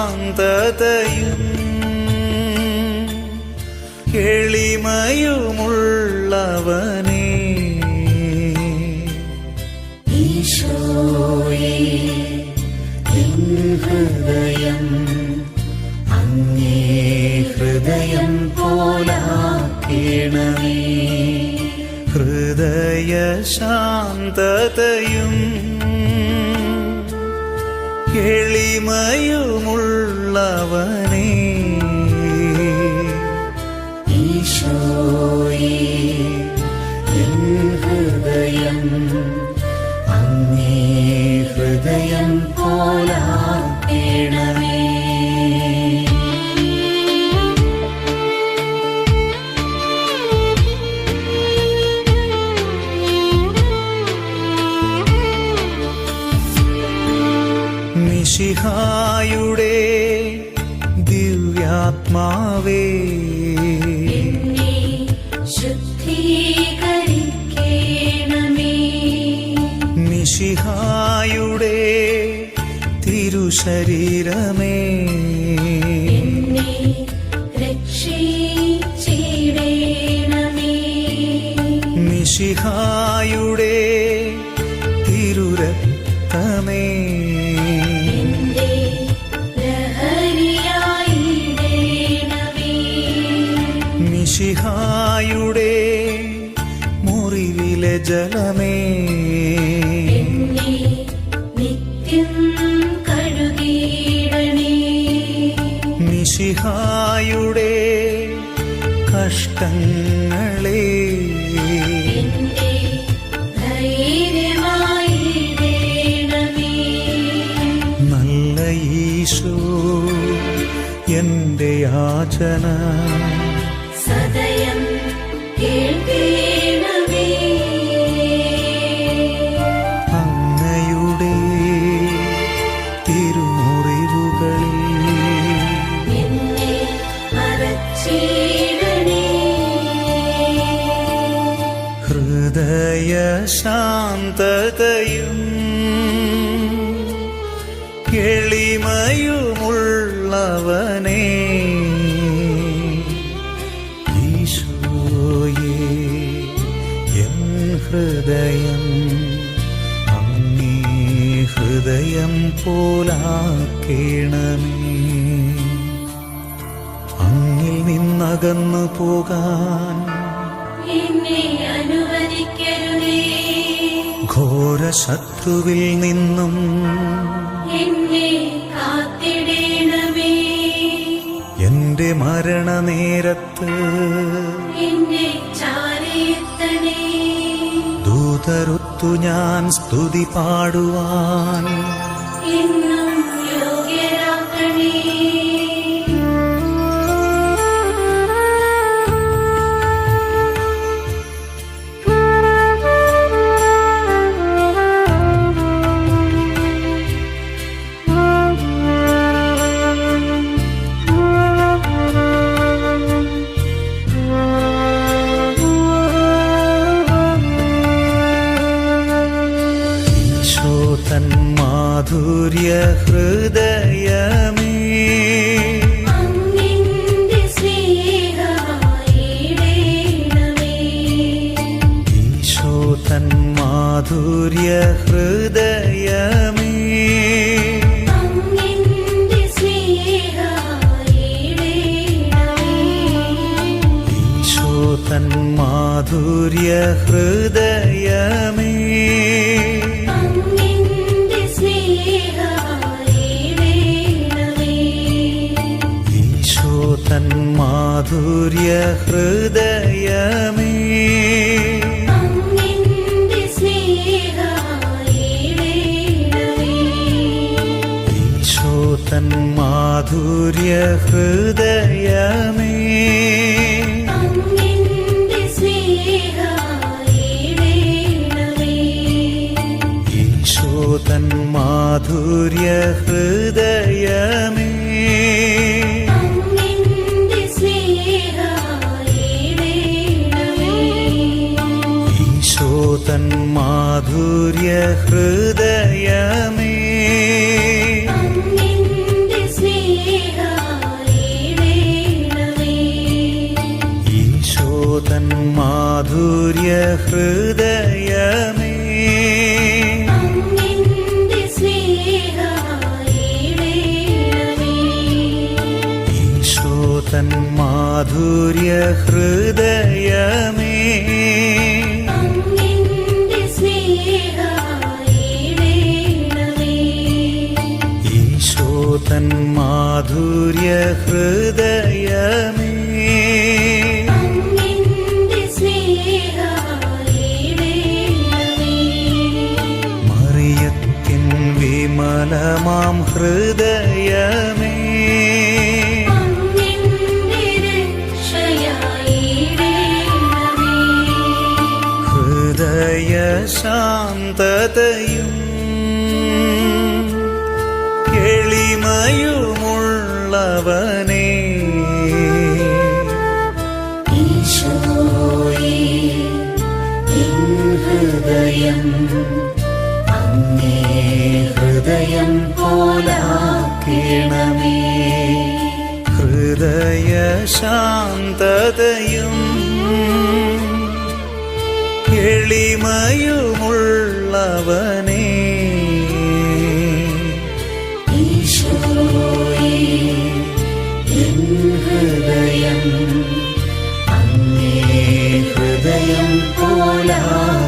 ഹൃദയശാന്തതയും എളിമയുമുള്ളവനേ, ഈശോയേ എൻ ഹൃദയം അങ്ങേ ഹൃദയം പോലാക്കേണമേ. ഹൃദയശാന്തതയും എളിമയുമുള്ളവനേ, ഈശോയേ എൻ ഹൃദയം അങ്ങേ ഹൃദയം പോലാക്കേണമേ. മിശിഹായുടെ ദിവ്യാത്മാവേ, എന്നെ ശുദ്ധീകരിക്കേണമേ. മിശിഹായുടെ തിരുശരീരമേ, എന്നെ രക്ഷിച്ചിടേണമേ. മിശിഹായുടെ തിരുരക്തമേ, എന്റെ ലഹരിയായിടേണമേ. മിശിഹായുടെ മുറിവിലെ ജലമേ, എന്നെ നിത്യം കഴുകിയിടണേ. മിശിഹായുടെ കഷ്ടങ്ങളെ, എന്റെ ധൈര്യമായിടേണമേ. നല്ല ഈശോ എന്റെ യാചന സദയം കേൾക്കേണമേ. അങ്ങയുടെ തിരുമുറിവുകളിൽ എന്നെ മറച്ചിടണേ. ഹൃദയശാന്തതയും എളിമയുമുള്ളവനേ, ഈശോയേ എൻ ഹൃദയം അങ്ങേ ഹൃദയം പോലാക്കേണമേ. അങ്ങിൽ നിന്നകന്നു പോകാൻ എന്നെ അനുവദിക്കരുതേ. ഘോര ശത്രുവിൽ നിന്നും എന്നെ കാത്തിടേണമേ. എന്റെ മരണനേരത്ത് എന്നെ ചാരയെത്തണേ. ദൂതരൊത്തു ഞാൻ സ്തുതി പാടുവാൻ എന്നും യോഗ്യരാക്കണേ. ഈശോ തൻ മാധുര്യ ഹൃദയമേ, അങ്ങിന്റെ സ്നേഹമായിടേണമേ. ഈശോ തൻ മാധുര്യ ഹൃദയമേ, അങ്ങിന്റെ സ്നേഹമായിടേണമേ. ഈശോ തൻ മാധുര്യ ഹൃദയമേ, അങ്ങിന്റെ സ്നേഹമായിടേണമേ. ഈശോ തൻ മാധുര്യ ഹൃദയമേ, അങ്ങിന്റെ സ്നേഹമായിടേണമേ. ഈശോ തൻ മാധുര്യ ഹൃദയമേ, അങ്ങിന്റെ സ്നേഹമായിടേണമേ. ഈശോ തൻ മാധുര്യ ഹൃദയമേ, അങ്ങിന്റെ സ്നേഹമായിടേണമേ. ഈശോ തൻ മാധുര്യ ഹൃദയമേ അങ്ങിന്റെ സ്നേഹമായിടേണമേ. ഈശോതൻ മാധുര്യ ഹൃദയമേ അങ്ങിന്റെ സ്നേഹമായിടേണമേ. ഈശോതൻ മാധുര്യ ഹൃദയമേ അങ്ങിന്റെ സ്നേഹമായിടേണമേ. ഈശോതൻ മാധുര്യ ഹൃദയമേ അങ്ങിന്റെ സ്നേഹമായിടേണമേ. മറിയത്തിൻ വിമലമാം ഹൃദയമേ അങ്ങിന്റെ രക്ഷയായിടേണമേ. ഹൃദയ ശാന്തതയും എളിമയുമുള്ളവനേ ഈശോയേ, എൻ ഹൃദയം അങ്ങേ ഹൃദയം പോലാക്കണമേ. ഹൃദയ ശാന്തതയും എളിമയുമുള്ളവനേ ഈശോയേ, എൻ ഹൃദയം അങ്ങേ ഹൃദയം പോലാക്കണമേ.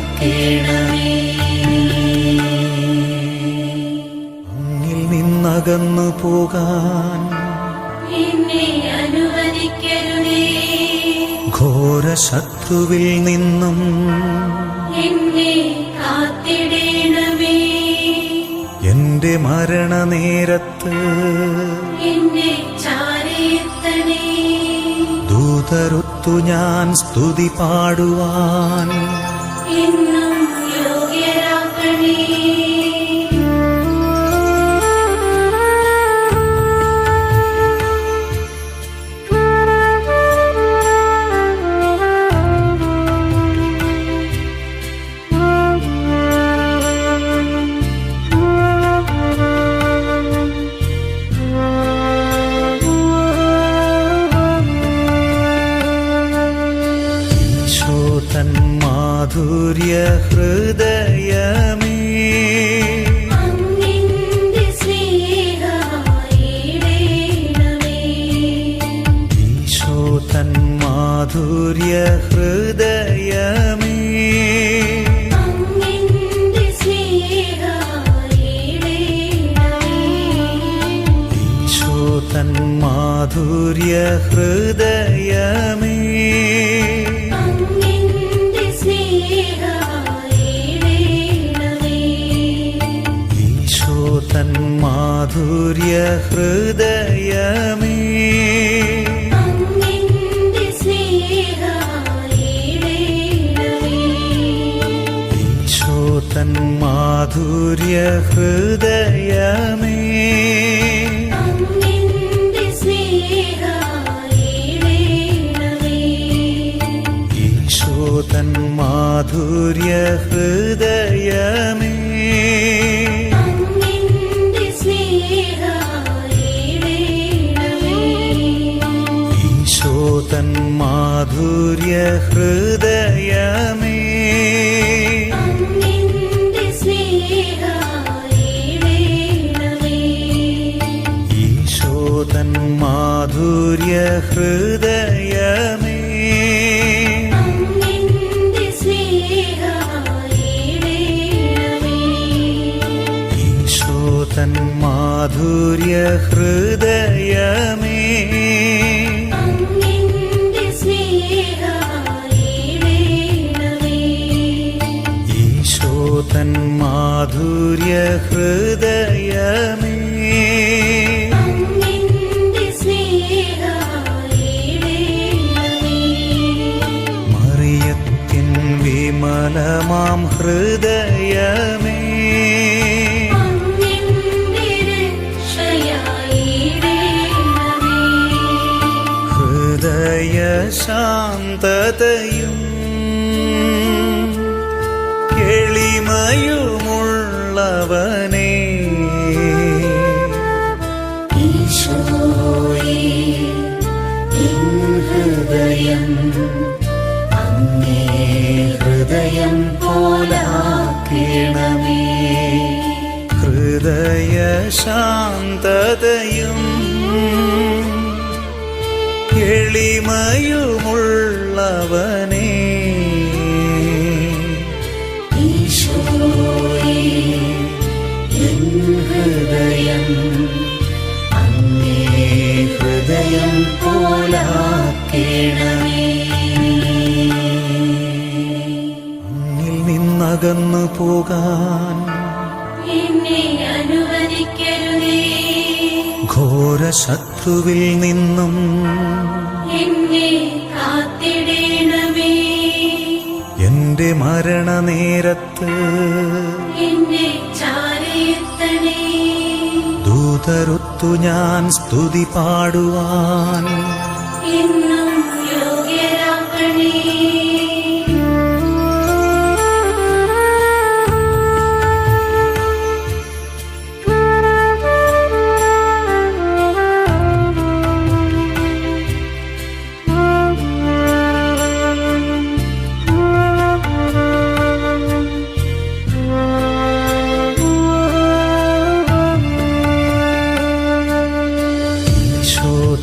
അങ്ങിൽ നിന്നകന്നു പോകാൻ എന്നെ അനുവദിക്കരുതേ. ഘോര ശത്രുവിൽ നിന്നും എന്നെ കാത്തിടേണമേ. എന്റെ മരണനേരത്ത് എന്നെ ചാരയെത്തണേ. ദൂതരൊത്തു ഞാൻ സ്തുതി പാടുവാൻ എന്നും യോഗ്യരാക്കണേ. ഈശോതൻ മാധുര്യ ഹൃദയമേ അങ്ങിന്റെ സ്നേഹമായിടേണമേ. ഈശോതൻ മാധുര്യ ഹൃദയമേ അങ്ങിന്റെ സ്നേഹമായിടേണമേ. ഈശോതൻ മാധുര്യ ഹൃദയമേ അങ്ങിന്റെ സ്നേഹമായിടേണമേ. ഈശോതൻ മാധുര്യ ഹൃദയമേ അങ്ങിന്റെ സ്നേഹമായിടേണമേ. ഈശോതൻ മാധുര്യ ഹൃദയമേ അങ്ങിന്റെ സ്നേഹമായിടേണമേ. ഈശോതൻ മാധുര്യ ഹൃദയമേ അങ്ങിന്റെ സ്നേഹമായിടേണമേ. ഈശോതൻ മാധുര്യ ഹൃദയമേ അങ്ങിന്റെ സ്നേഹമായിടേണമേ. ഈശോതൻ മാധുര്യ ഹൃദയമേ അങ്ങിന്റെ സ്നേഹമായിടേണമേ. ഈശോതൻ മാധുര്യ ഹൃദയമേ അങ്ങിന്റെ സ്നേഹമായിടേണമേ. ഈശോതൻ മാധുര്യ ഹൃദയമേ അങ്ങിന്റെ സ്നേഹമായിടേണമേ. മറിയത്തിൻ വിമലമാം ഹൃദയമേ അങ്ങിന്റെ രക്ഷയായിടേണമേ. ഹൃദയ ശാന്തതയും ഈശോയേ എൻ ഹൃദയം അങ്ങേ ഹൃദയം പോലാക്കണമേ. ഹൃദയ ശാന്തതയും എളിമയുമുള്ളവനേ, ഈശോയേ എൻ ഹൃദയം അങ്ങേ ഹൃദയം പോലാക്കണമേ. അങ്ങിൽ നിന്നകന്നു പോകാൻ എന്നെ അനുവദിക്കരുതേ. ഘോര ശത്രുവിൽ നിന്നും എന്നെ കാത്തിടേണമേ. എന്റെ മരണനേരത്ത് എന്നെ ചാരയെത്തണേ. ദൂതരൊത്തു ഞാൻ സ്തുതി പാടുവാൻ എന്നും യോഗ്യരാക്കണേ.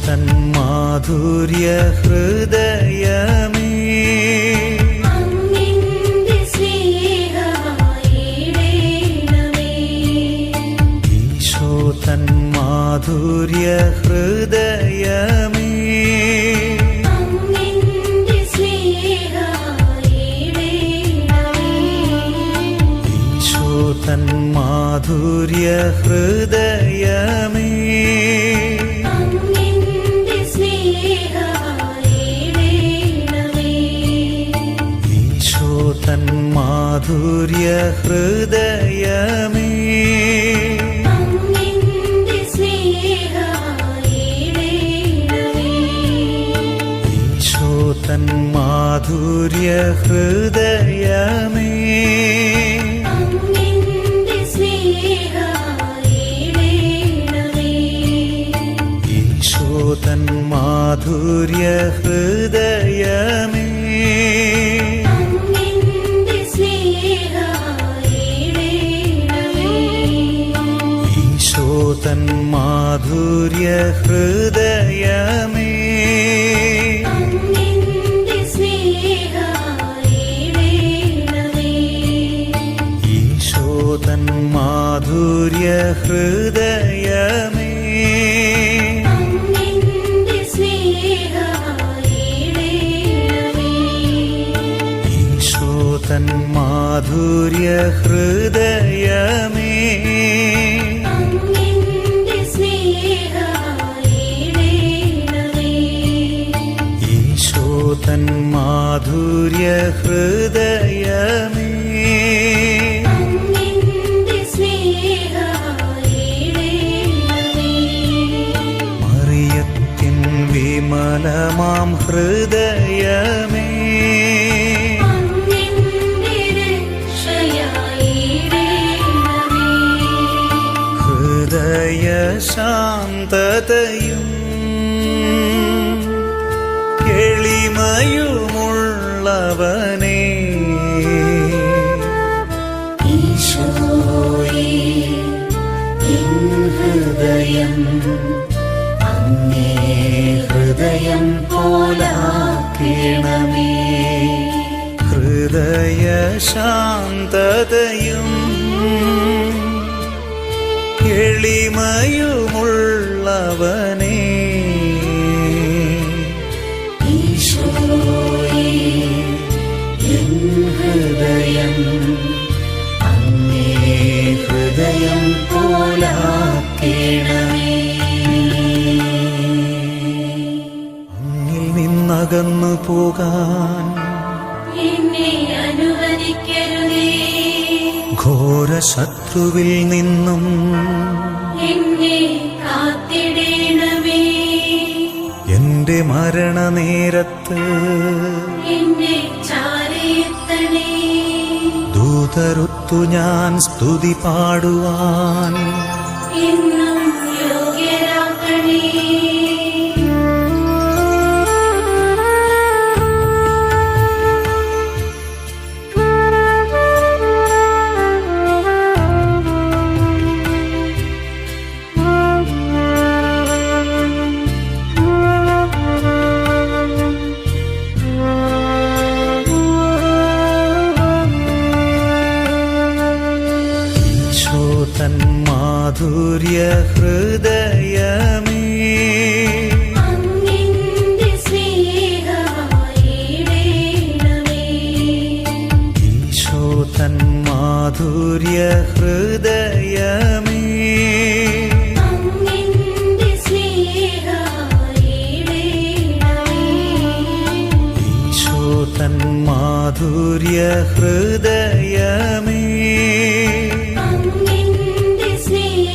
തൻ മാധുര്യ ഹൃദയമേ, അങ്ങിന്റെ സ്നേഹമായിടേണമേ. ഈശോ തൻ മാധുര്യ ഹൃദയമേ, അങ്ങിന്റെ സ്നേഹമായിടേണമേ. ഈശോ തൻ മാധുര്യ ഹൃദയമേ, അങ്ങിന്റെ സ്നേഹമായിടേണമേ. ഈശോ തൻ മാധുര്യ ഹൃദയമേ, അങ്ങിന്റെ സ്നേഹമായിടേണമേ. ഈശോ തൻ മാധുര്യ ഹൃദയമേ, അങ്ങിന്റെ സ്നേഹമായിടേണമേ. ഈശോ തൻ മാധുര്യ ഹൃദയമേ, അങ്ങിന്റെ സ്നേഹമായിടേണമേ. ഈശോ തൻ മാധുര്യ ഹൃദയമേ, അങ്ങിന്റെ സ്നേഹമായിടേണമേ. ഈശോ തൻ മാധുര്യ ഹൃദയമേ, അങ്ങിന്റെ സ്നേഹമായിടേണമേ. ഈശോ തൻ മാധുര്യ ഹൃദയമേ, അങ്ങിന്റെ സ്നേഹമായിടേണമേ. ഈശോ തൻ മാധുര്യ ഹൃദയമേ, അങ്ങിന്റെ സ്നേഹമായിടേണമേ. മറിയത്തിൻ വിമലമാം ഹൃദയമേ, അങ്ങിന്റെ രക്ഷയായിടേണമേ. ഹൃദയ ശാന്തതയും എളിമയുമുള്ളവനേ, ഈശോയേ എൻ ഹൃദയം അങ്ങേ ഹൃദയം പോലാക്കണമേ. ഹൃദയ ശാന്തതയും എളിമയുമുള്ളവനേ, ഈശോയേ എൻ ഹൃദയം അങ്ങേ ഹൃദയം പോലാക്കണമേ. അങ്ങിൽ നിന്നകന്നു പോകാൻ എന്നെ അനുവദിക്കരുതേ. ഘോര ശത്രുവിൽ നിന്നും എന്നെ കാത്തിടേണമേ. എന്റെ മരണനേരത്ത് എന്നെ ചാരയെത്തണേ. ദൂതരൊത്തു ഞാൻ സ്തുതി പാടുവാൻ എന്നും യോഗ്യരാക്കണേ. തൻ മാധുര്യ ഹൃദയമേ അങ്ങിന്റെ സ്നേഹമായിടേണമേ. ഈശോ തൻ മാധുര്യ ഹൃദയമേ അങ്ങിന്റെ സ്നേഹമായിടേണമേ. ഈശോ തൻ മാധുര്യ ഹൃദയമേ അങ്ങിന്റെ സ്നേഹമായിടേണമേ.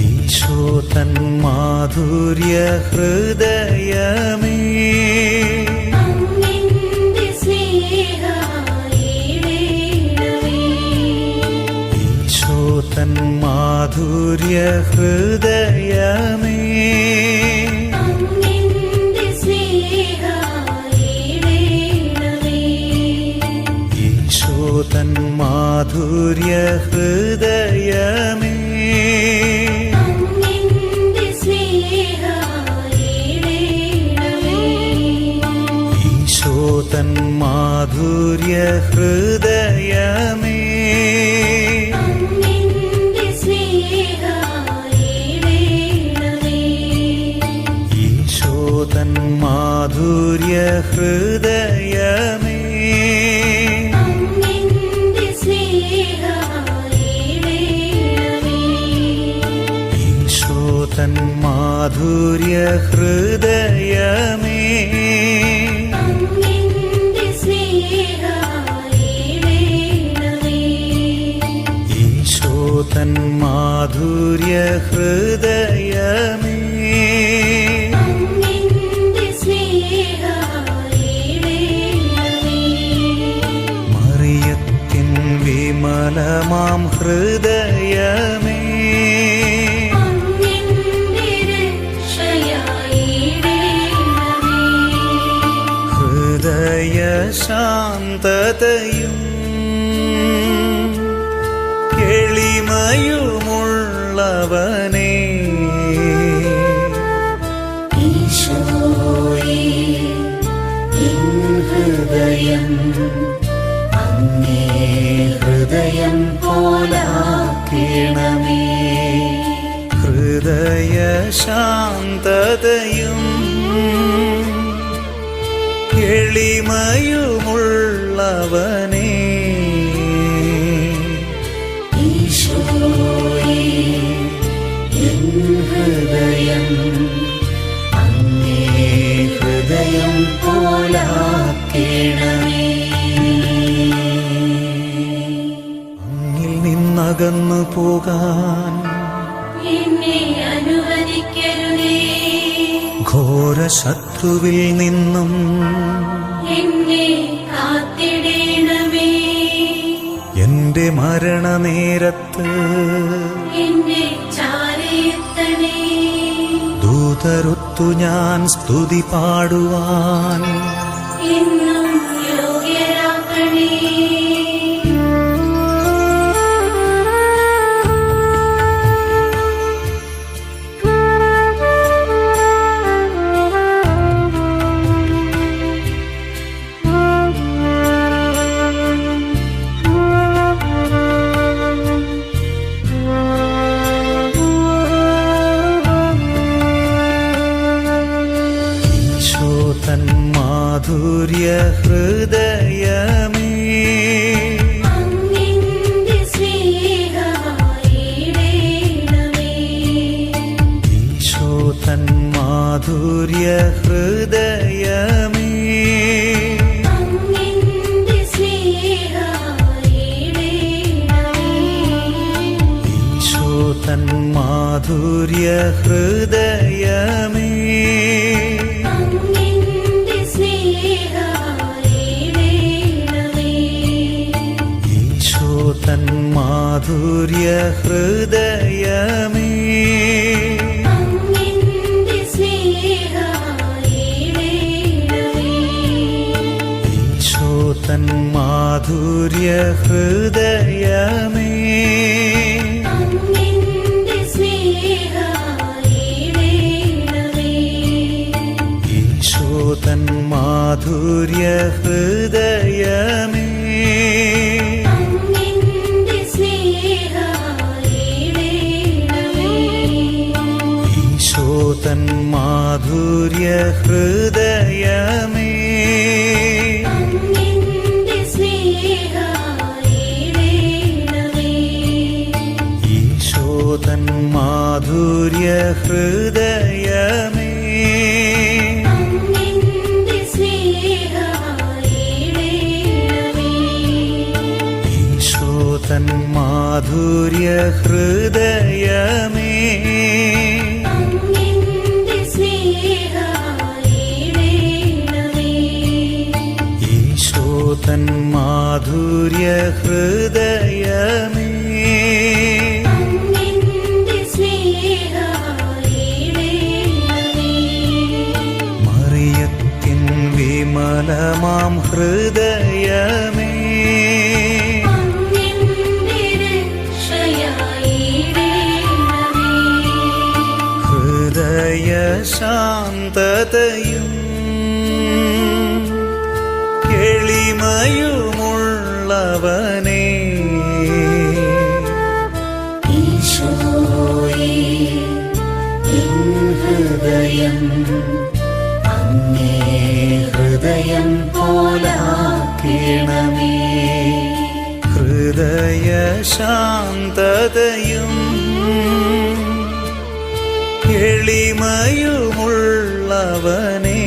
ഈശോ തൻ മാധുര്യ ഹൃദയമേ അങ്ങിന്റെ സ്നേഹമായിടേണമേ. ഈശോ തൻ മാധുര്യ ഹൃദയമേ അങ്ങിന്റെ സ്നേഹമായിടേണമേ. ഈശോ തൻ മാധുര്യ ഹൃദയമേ അങ്ങിന്റെ സ്നേഹമായിടേണമേ. ഈശോ തൻ മാധുര്യ ഹൃദയമേ അങ്ങിന്റെ സ്നേഹമായിടേണമേ. ഈശോ തൻ മാധുര്യ ഹൃദയമേ അങ്ങിന്റെ സ്നേഹമായിടേണമേ. ഈശോ തൻ മാധുര്യ ഹൃദയമേ അങ്ങിന്റെ സ്നേഹമായിടേണമേ. ഈശോ തൻ മാധുര്യ ഹൃദയമേ അങ്ങിന്റെ സ്നേഹമായിടേണമേ. മറിയത്തിൻ വിമലമാം ഹൃദയമേ അങ്ങിന്റെ രക്ഷയായിടേണമേ. ഹൃദയ ശാന്തതയും എളിമയുമുള്ളവനേ ഈശോയേ, എൻ ഹൃദയം അങ്ങേ ഹൃദയം പോലാക്കണമേ. ഹൃദയ ശാന്തതയും എളിമയുമുള്ളവനേ ഈശോയേ, എൻ ഹൃദയം അങ്ങേ ഹൃദയം പോലാക്കണമേ. അങ്ങിൽ നിന്നകന്നു പോകാൻ എന്നെ അനുവദിക്കരുതേ. ഘോര ശത്രുവിൽ നിന്നും എന്നെ കാത്തിടേണമേ. എന്റെ മരണനേരത്ത് എന്നെ ചാരയെത്തണേ. ദൂതരൊത്തു ഞാൻ സ്തുതി പാടുവാൻ എന്നും യോഗ്യരാക്കണേ. ഈശോ തൻ മാധുര്യ ഹൃദയമേ അങ്ങിന്റെ സ്നേഹമായിടേണമേ. ഈശോ തൻ മാധുര്യ ഹൃദയമേ അങ്ങിന്റെ സ്നേഹമായിടേണമേ. ഈശോ തൻ മാധുര്യ ഹൃദയമേ അങ്ങിന്റെ സ്നേഹമായിടേണമേ. മാധുര്യ ഹൃദയമേ അങ്ങിന്റെ സ്നേഹമായിടേണമേ. ഈശോ തൻ മാധുര്യ ഹൃദയമേ അങ്ങിന്റെ സ്നേഹമായിടേണമേ. ഈശോ തൻ മാധുര്യ ഹൃദയമേ അങ്ങിന്റെ സ്നേഹമായിടേണമേ. ഈശോ തൻ മാധുര്യ ഹൃദയമേ അങ്ങിന്റെ സ്നേഹമായിടേണമേ. ഈശോ തൻ മാധുര്യ ഹൃദയമേ അങ്ങിന്റെ സ്നേഹമായിടേണമേ. ഈശോ തൻ മാധുര്യ ഹൃദയമേ അങ്ങിന്റെ സ്നേഹമായിടേണമേ. ഈശോ തൻ മാധുര്യ ഹൃദയമേ അങ്ങിന്റെ സ്നേഹമായിടേണമേ. മറിയത്തിൻ വിമലമാം ഹൃദയമേ അങ്ങിന്റെ രക്ഷയായിടേണമേ. ഹൃദയ ശാന്തതയും എളിമയുമുള്ളവനേ ഈശോയേ, എൻ ഹൃദയം അങ്ങേ ഹൃദയം പോലാക്കണമേ. ഹൃദയ ശാന്തതയും എളിമയുമുള്ളവനേ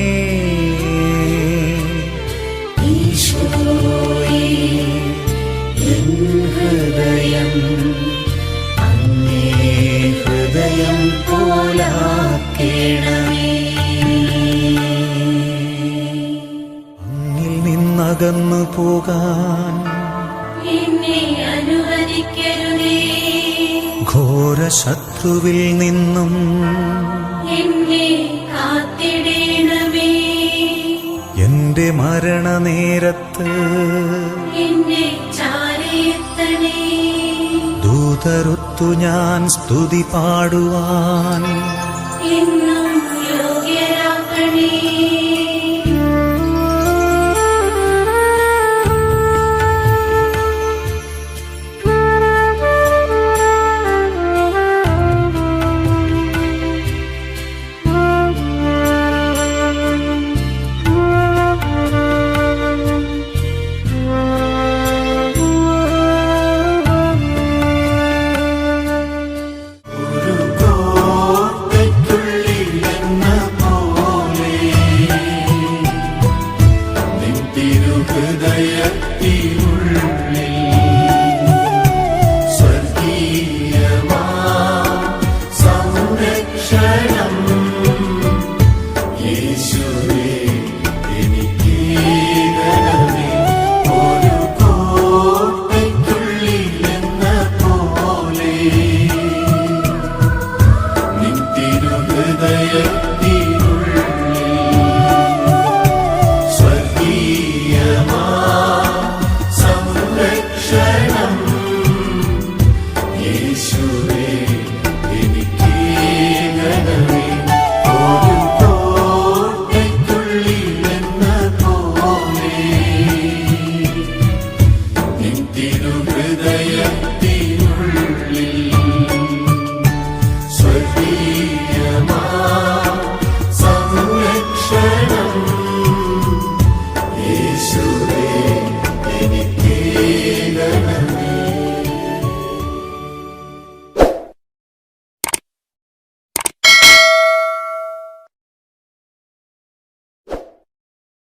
ഈശോയേ, എൻ ഹൃദയം അങ്ങേ ഹൃദയം പോലാക്കണമേ. അങ്ങിൽ നിന്നകന്നു പോകാൻ എന്നെ അനുവദിക്കരുതേ. ഘോര ശത്രുവിൽ നിന്നും എന്നെ കാത്തിടേണമേ. എന്റെ മരണനേരത്ത് എന്നെ ചാരയെത്തണേ. ദൂതരൊത്തു ഞാൻ സ്തുതി പാടുവാൻ എന്നും യോഗ്യരാക്കണേ. തിരുഹൃദയത്തിലുള്ള